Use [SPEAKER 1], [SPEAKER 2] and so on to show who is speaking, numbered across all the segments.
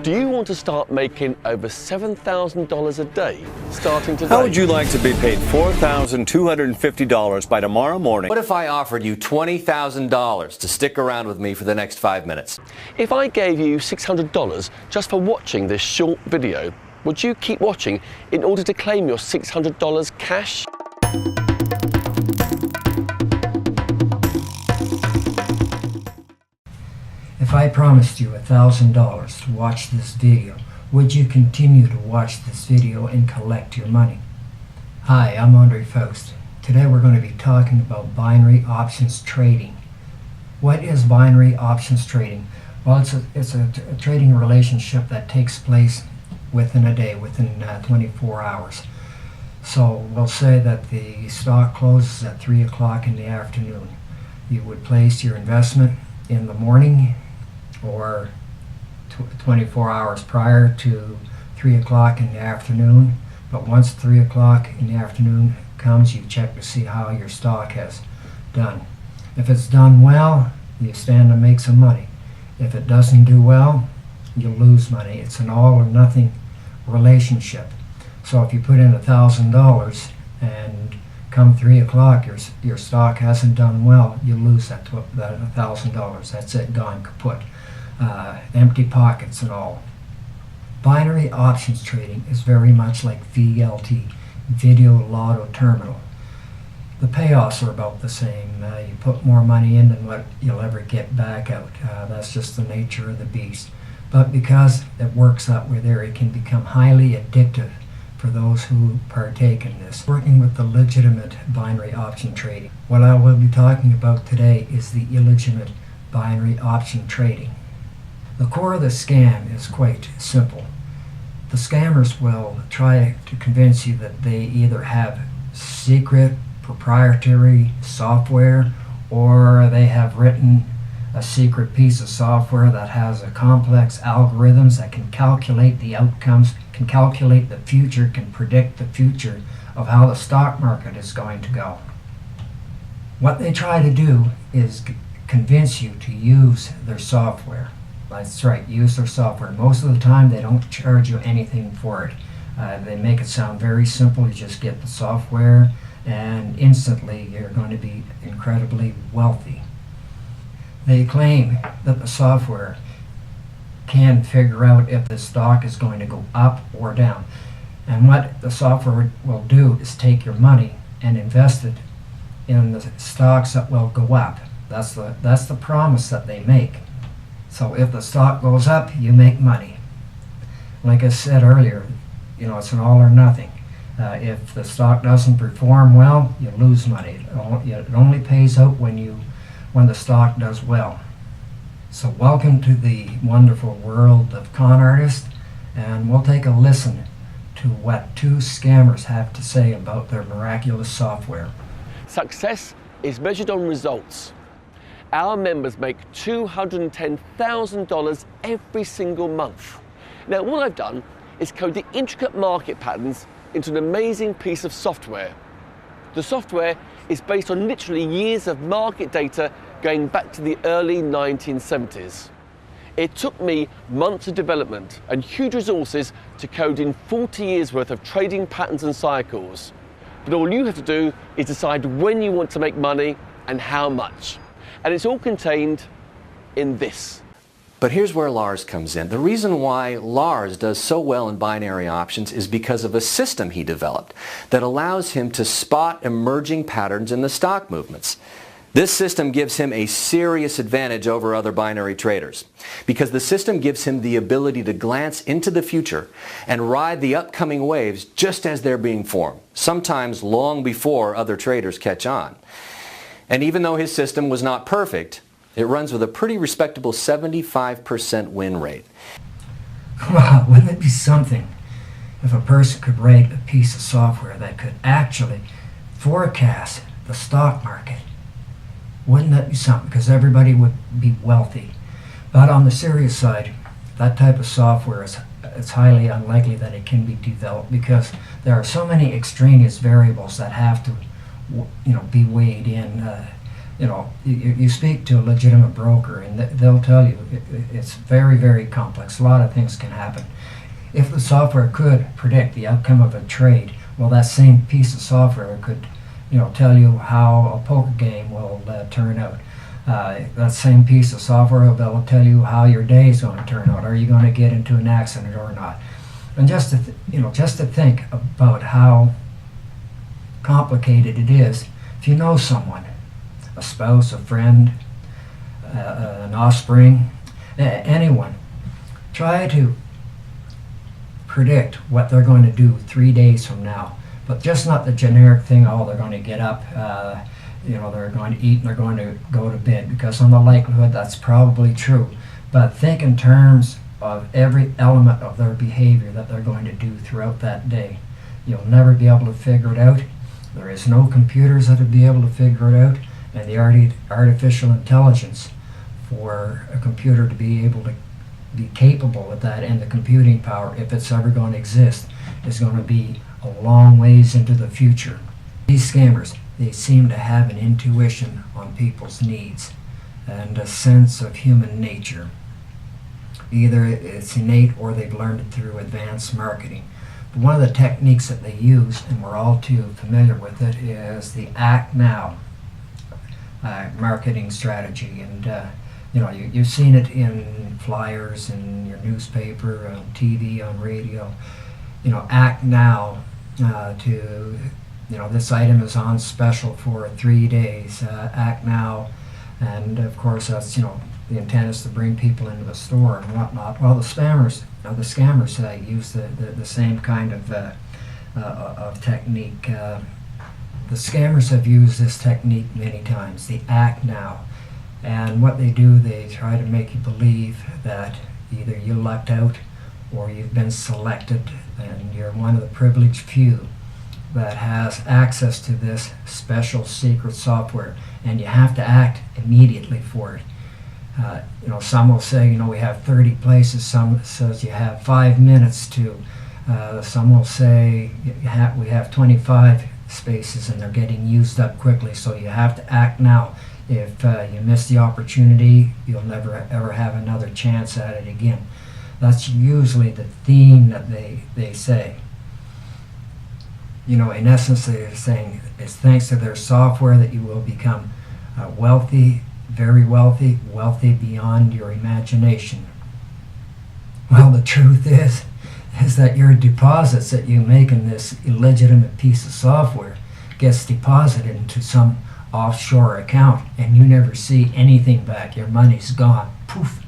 [SPEAKER 1] Do you want to start making over $7,000 a day starting today?
[SPEAKER 2] How would you like to be paid $4,250 by tomorrow morning?
[SPEAKER 3] What if I offered you $20,000 to stick around with me for the next 5 minutes?
[SPEAKER 1] If I gave you $600 just for watching this short video, would you keep watching in order to claim your $600 cash?
[SPEAKER 4] If I promised you $1,000 to watch this video, would you continue to watch this video and collect your money? Hi, I'm Andre Faust. Today we're going to be talking about binary options trading. What is binary options trading? Well, it's a trading relationship that takes place within a day, within 24 hours. So we'll say that the stock closes at 3 o'clock in the afternoon. You would place your investment in the morning or 24 hours prior to 3 o'clock in the afternoon. But once 3 o'clock in the afternoon comes, you check to see how your stock has done. If it's done well, you stand to make some money. If it doesn't do well, you lose money. It's an all or nothing relationship. So if you put in $1,000 and come 3 o'clock your stock hasn't done well, you lose that $1,000. That's it, gone kaput. Empty pockets and all. Binary options trading is very much like VLT, Video Lotto Terminal. The payoffs are about the same. You put more money in than what you'll ever get back out. That's just the nature of the beast. But because it works that way there, it can become highly addictive for those who partake in this. Working with the legitimate binary option trading. What I will be talking about today is the illegitimate binary option trading. The core of the scam is quite simple. The scammers will try to convince you that they either have secret proprietary software or they have written a secret piece of software that has a complex algorithms that can calculate the outcomes, can calculate the future, can predict the future of how the stock market is going to go. What they try to do is convince you to use their software. That's right, use their software. Most of the time they don't charge you anything for it. They make it sound very simple. You just get the software and instantly you're going to be incredibly wealthy. They claim that the software can figure out if the stock is going to go up or down. And what the software will do is take your money and invest it in the stocks that will go up. That's the promise that they make. So if the stock goes up, you make money. Like I said earlier, it's an all or nothing. If the stock doesn't perform well, you lose money. It only pays out when the stock does well. So welcome to the wonderful world of con artists, and we'll take a listen to what two scammers have to say about their miraculous software.
[SPEAKER 1] Success is measured on results. Our members make $210,000 every single month. Now, what I've done is code the intricate market patterns into an amazing piece of software. The software is based on literally years of market data going back to the early 1970s. It took me months of development and huge resources to code in 40 years worth of trading patterns and cycles. But all you have to do is decide when you want to make money and how much. And it's all contained in this.
[SPEAKER 3] But here's where Lars comes in. The reason why Lars does so well in binary options is because of a system he developed that allows him to spot emerging patterns in the stock movements. This system gives him a serious advantage over other binary traders because the system gives him the ability to glance into the future and ride the upcoming waves just as they're being formed, sometimes long before other traders catch on. And even though his system was not perfect, it runs with a pretty respectable 75% win rate.
[SPEAKER 4] Wow, wouldn't it be something if a person could write a piece of software that could actually forecast the stock market? Wouldn't that be something? Because everybody would be wealthy. But on the serious side, that type of software it's highly unlikely that it can be developed because there are so many extraneous variables that have to be weighed in. You speak to a legitimate broker and they'll tell you it's very, very complex. A lot of things can happen. If the software could predict the outcome of a trade, well, that same piece of software could, tell you how a poker game will turn out. That same piece of software will tell you how your day is going to turn out. Are you going to get into an accident or not? And just to think about how complicated it is, if you know someone, a spouse, a friend, an offspring, anyone, try to predict what they're going to do 3 days from now, but just not the generic thing, they're going to get up, they're going to eat and they're going to go to bed, because on the likelihood that's probably true. But think in terms of every element of their behavior that they're going to do throughout that day. You'll never be able to figure it out. There is no computers that would be able to figure it out, and the artificial intelligence for a computer to be able to be capable of that, and the computing power, if it's ever going to exist, is going to be a long ways into the future. These scammers, they seem to have an intuition on people's needs and a sense of human nature. Either it's innate or they've learned it through advanced marketing. But one of the techniques that they use, and we're all too familiar with it, is the Act Now marketing strategy. And you've seen it in flyers, in your newspaper, on TV, on radio. Act now this item is on special for 3 days. Act now, and of course that's the intent is to bring people into the store and whatnot. Well, the scammers use the same kind of technique. The scammers have used this technique many times, the Act Now. And what they do, they try to make you believe that either you lucked out or you've been selected and you're one of the privileged few that has access to this special secret software, and you have to act immediately for it. Some will say, we have 30 places. Some says you have 5 minutes to. Some will say we have 25 spaces and they're getting used up quickly, so you have to act now. If you miss the opportunity, you'll never ever have another chance at it again. That's usually the theme that they say. In essence, they're saying it's thanks to their software that you will become wealthy, very wealthy, wealthy beyond your imagination. Well, the truth is that your deposits that you make in this illegitimate piece of software gets deposited into some offshore account, and you never see anything back. Your money's gone. Poof.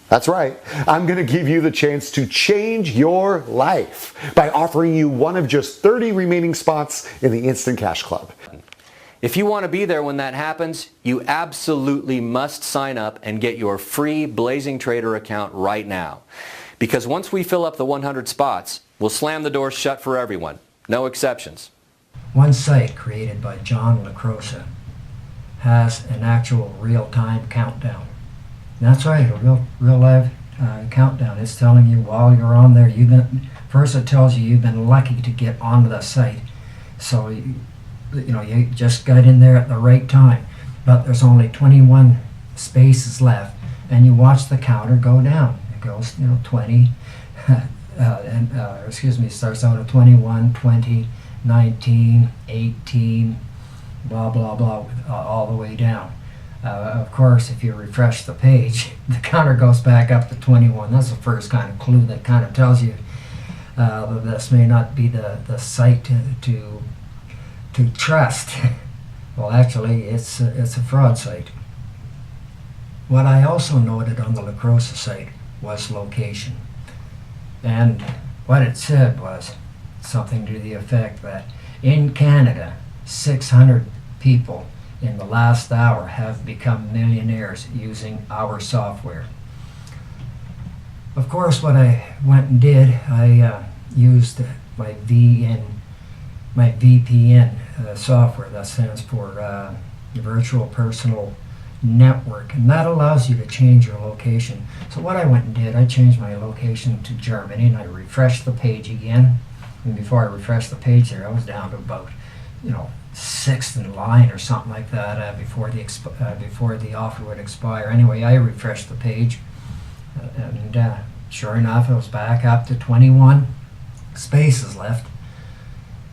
[SPEAKER 5] That's right. I'm going to give you the chance to change your life by offering you one of just 30 remaining spots in the Instant Cash Club.
[SPEAKER 3] If you want to be there when that happens, you absolutely must sign up and get your free Blazing Trader account right now. Because once we fill up the 100 spots, we'll slam the doors shut for everyone. No exceptions.
[SPEAKER 4] One site created by John LaCrosse has an actual real-time countdown. That's right, a real live countdown. It's telling you while you're on there, first it tells you you've been lucky to get onto the site. So you just got in there at the right time, but there's only 21 spaces left, and you watch the counter go down. It goes 20, it starts out at 21, 20, 19, 18, blah blah blah, all the way down. Of course, if you refresh the page, the counter goes back up to 21. That's the first kind of clue that kind of tells you that this may not be the site to trust. Well, actually, it's a fraud site. What I also noted on the LaCrosse site was location. And what it said was something to the effect that in Canada, 600 people in the last hour have become millionaires using our software. Of course, what I went and did, I used my VPN software. That stands for Virtual Personal Network, and that allows you to change your location. So what I went and did, I changed my location to Germany, and I refreshed the page again. And before I refreshed the page there, I was down to about sixth in line or something like that before the offer would expire. Anyway, I refreshed the page, and sure enough, it was back up to 21 spaces left.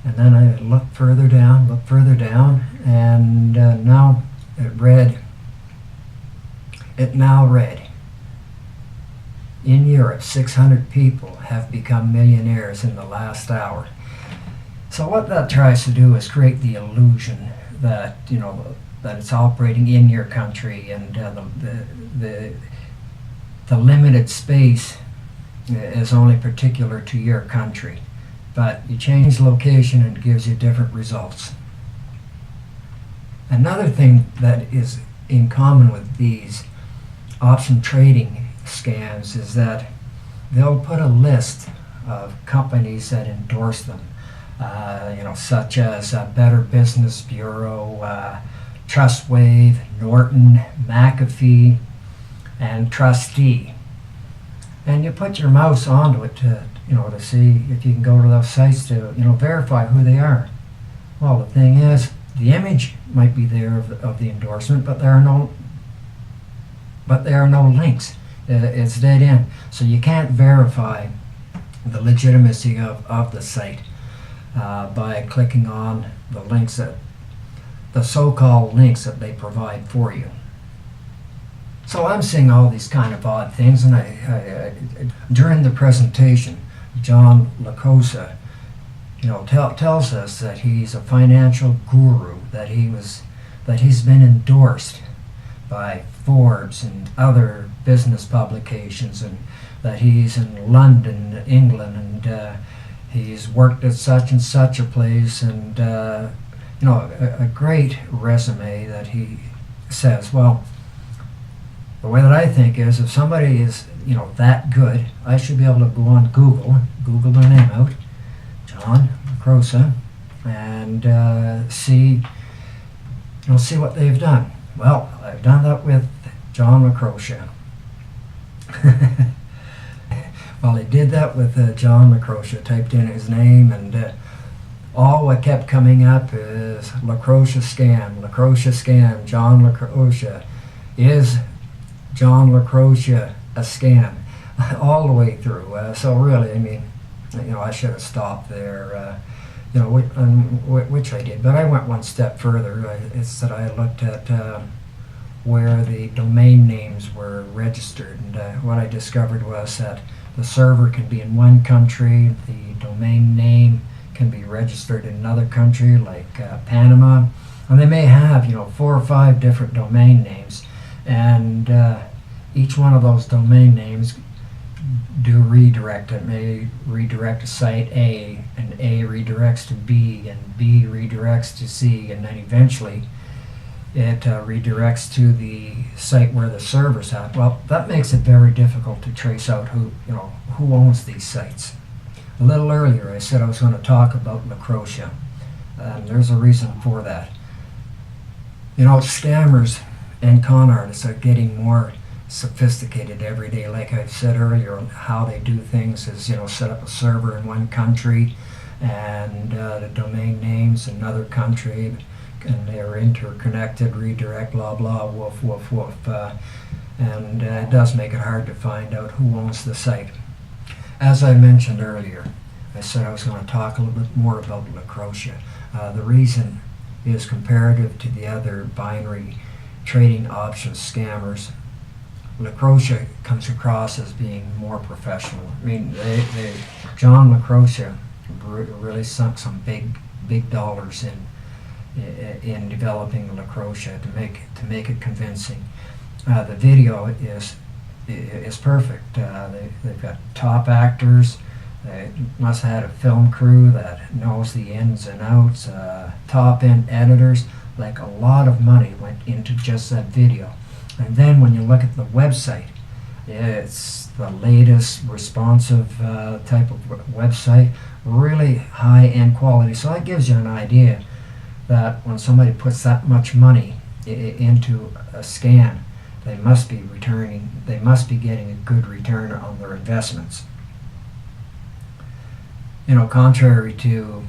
[SPEAKER 4] And then I looked further down, and now it now read, in Europe, 600 people have become millionaires in the last hour. So what that tries to do is create the illusion that, that it's operating in your country, and the limited space is only particular to your country. But you change location and it gives you different results. Another thing that is in common with these option trading scams is that they'll put a list of companies that endorse them, such as Better Business Bureau, Trustwave, Norton, McAfee, and Trustee. And you put your mouse onto it to see if you can go to those sites to, verify who they are. Well, the thing is, the image might be there of the endorsement, but there are no links. It's dead end. So you can't verify the legitimacy of the site by clicking on the links the so-called links that they provide for you. So I'm seeing all these kind of odd things, and I during the presentation, John LaCossa, tells us that he's a financial guru, that he's been endorsed by Forbes and other business publications, and that he's in London, England, and he's worked at such and such a place, and a great resume that he says. Well, the way that I think is, if somebody is that good, I should be able to go on Google their name out, John LaCossa, and see what they've done. Well, I've done that with John LaCossa. Well, I did that with John LaCossa. Typed in his name, and all what kept coming up is LaCossa scam, John LaCossa. Is John LaCossa a scam? All the way through. So really, I mean, I should have stopped there, which I did. But I went one step further. It's that I looked at where the domain names were registered, and what I discovered was that the server can be in one country, the domain name can be registered in another country, like Panama, and they may have 4 or 5 different domain names, and each one of those domain names do redirect. It may redirect to site A, and A redirects to B, and B redirects to C, and then eventually it redirects to the site where the server's at. Well, that makes it very difficult to trace out who owns these sites. A little earlier I said I was going to talk about LaCossa, and there's a reason for that. Scammers and con artists are getting more sophisticated every day. Like I said earlier, how they do things is set up a server in one country and the domain names in another country, and they're interconnected, redirect, blah blah, woof woof woof, and it does make it hard to find out who owns the site. As I mentioned earlier, I said I was going to talk a little bit more about LaCossa. The reason is comparative to the other binary trading options scammers. LaCossa comes across as being more professional. I mean, John LaCossa really sunk some big dollars in developing LaCossa to make it convincing. The video is perfect. They've got top actors. They must have had a film crew that knows the ins and outs. Top end editors. Like, a lot of money went into just that video. And then when you look at the website, it's the latest responsive type of website, really high-end quality. So that gives you an idea that when somebody puts that much money into a scam, they must be getting a good return on their investments. Contrary to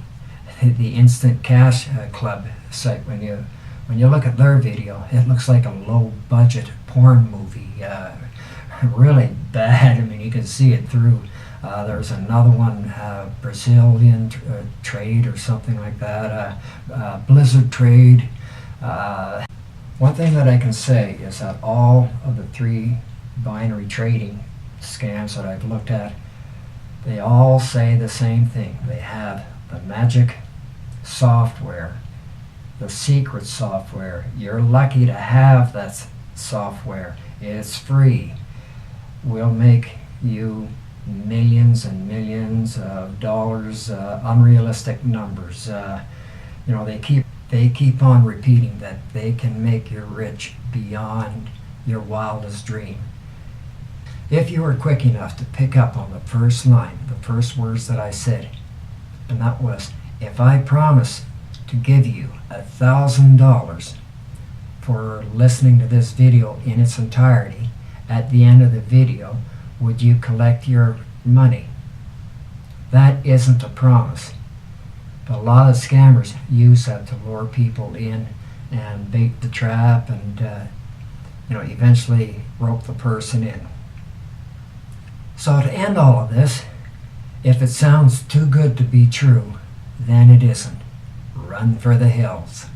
[SPEAKER 4] the Instant Cash Club site. When you look at their video, it looks like a low-budget porn movie. Really bad. I mean, you can see it through. There's another one, Brazilian Trade or something like that. Blizzard Trade. One thing that I can say is that all of the 3 binary trading scams that I've looked at, they all say the same thing. They have the magic software, the secret software. You're lucky to have that software. It's free. We'll make you millions and millions of dollars, unrealistic numbers. You know, they keep on repeating that they can make you rich beyond your wildest dream. If you were quick enough to pick up on the first line, the first words that I said, and that was, if I promise to give you $1,000 for listening to this video in its entirety, at the end of the video, would you collect your money? That isn't a promise. But a lot of scammers use that to lure people in and bait the trap and eventually rope the person in. So to end all of this, if it sounds too good to be true, then it isn't. Run for the hills.